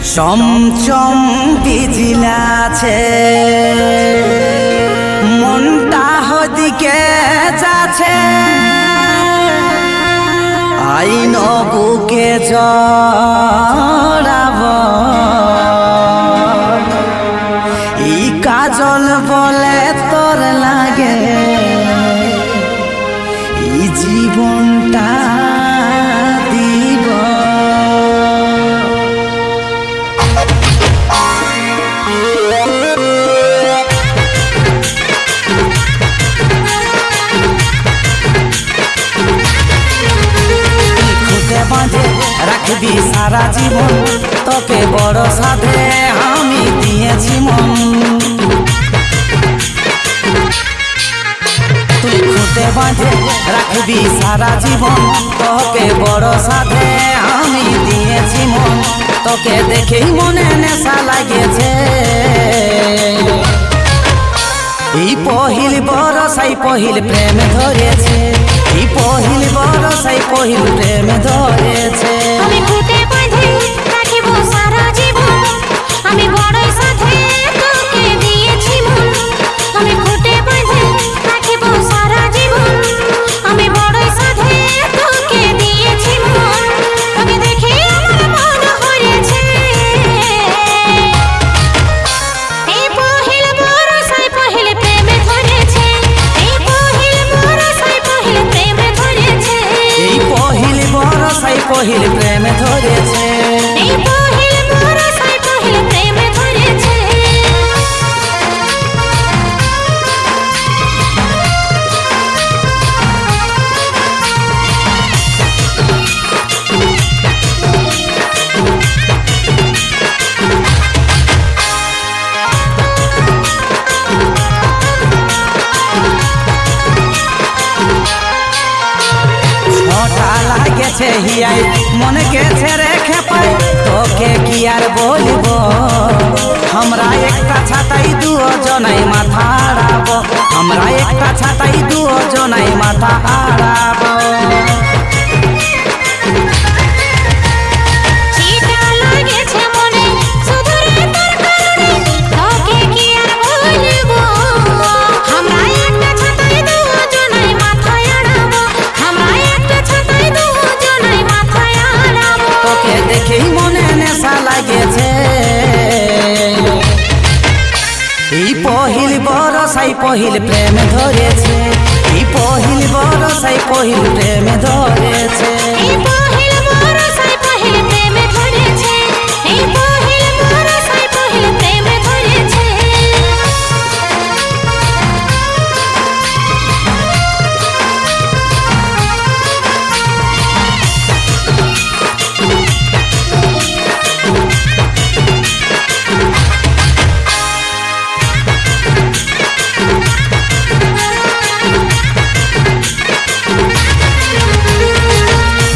চমচম বিজিলাছে মনটা হদিকে যাচ্ছে আইন বুকে জড়াব ই কাজল বলে তোর লাগে ই জীবনটা দিব বাঁধে রাখবি সারা জীবন তোকে বড় সাধে আমি দিয়েছি মন তুই খুঁটে বাঁধে রাখবি সারা জীবন তোকে বড় সাধে আমি দিয়েছি মন তোকে দেখেই মনে নেশা লাগেছে এই পহিল বরসাই পহিল প্রেম ধরেছে এই পহিল বরসাই পহিল প্রেম ধরেছে আমি খুঁটে বাঁধে রাখিব সারা জীবন আমি বড়ই সাথে তোকে দিয়েছি মন আমি খুঁটে বাঁধে রাখিব সারা জীবন আমি বড়ই সাথে তোকে দিয়েছি মন তোকে দেখে আমার মন হয়েছে এই পহিল বরসাই পহিল প্রেম ধরেছে এই পহিল বরসাই পহিল প্রেম ধরেছে এই পহিল বরসাই পহিল প্রেম ধরেছে এই পহিল বরসাই পহিল প্রেম ধরেছে ছটা লাগেছে হিয়াই মনে গেছে রেখে পাই তোকে কি আর বলবো আমরা একটা ছাতাই দুজনাই মাথা আড়াবো আমরা একটা ছাতাই দুজনাই মাথা আড়াবো চিতা লাগেছে মনে শুধু রে তোর কারণে তোকে কি আর বলবো আমরা একটা ছাতায় দুজনাই মাথায় আড়াবো আমরা একটা ছাতায় দুজনাই মাথায় আড়াবো তোকে দেখেই মনে নেশা লাগেছে এই পহিল বরসাই পহিল প্রেম ধরেছে এই পহিল বরসাই পহিল প্রেম ধরেছে এই পহিল বরসাই পহিল প্রেম ধরেছে এই পহিল বরসাই পহিল প্রেম ধরেছে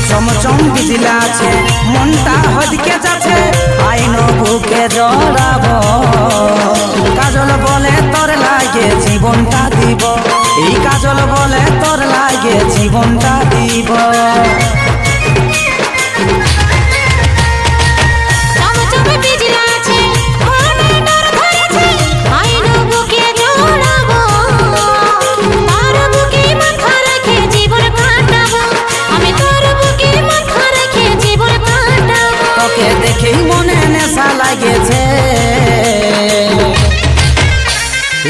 চমচম বিজলাছে মনটা হদকে যাচ্ছে আইন বুকে জড়াব কাজল বলে তোর লাগে জীবনটা দিব এই কাজল বলে তোর লাগে জীবনটা দিব চমচম বিজলাছে মনে ডর ধরেছে আইন বুকে জড়াবো তার বুকে মাথা রেখে জীবন কাটাবো আমি তোর বুকে মাথা রেখে জীবন কাটাবো তোকে দেখেই মনে নেশা লাগেছে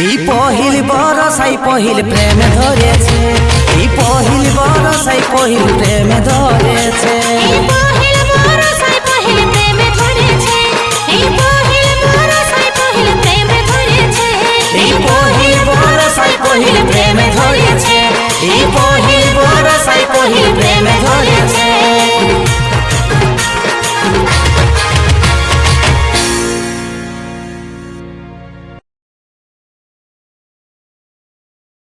এই পহিল বরসাই পহিল প্রেম ধরেছে এই পহিল বরসাই পহিল প্রেম ধরেছে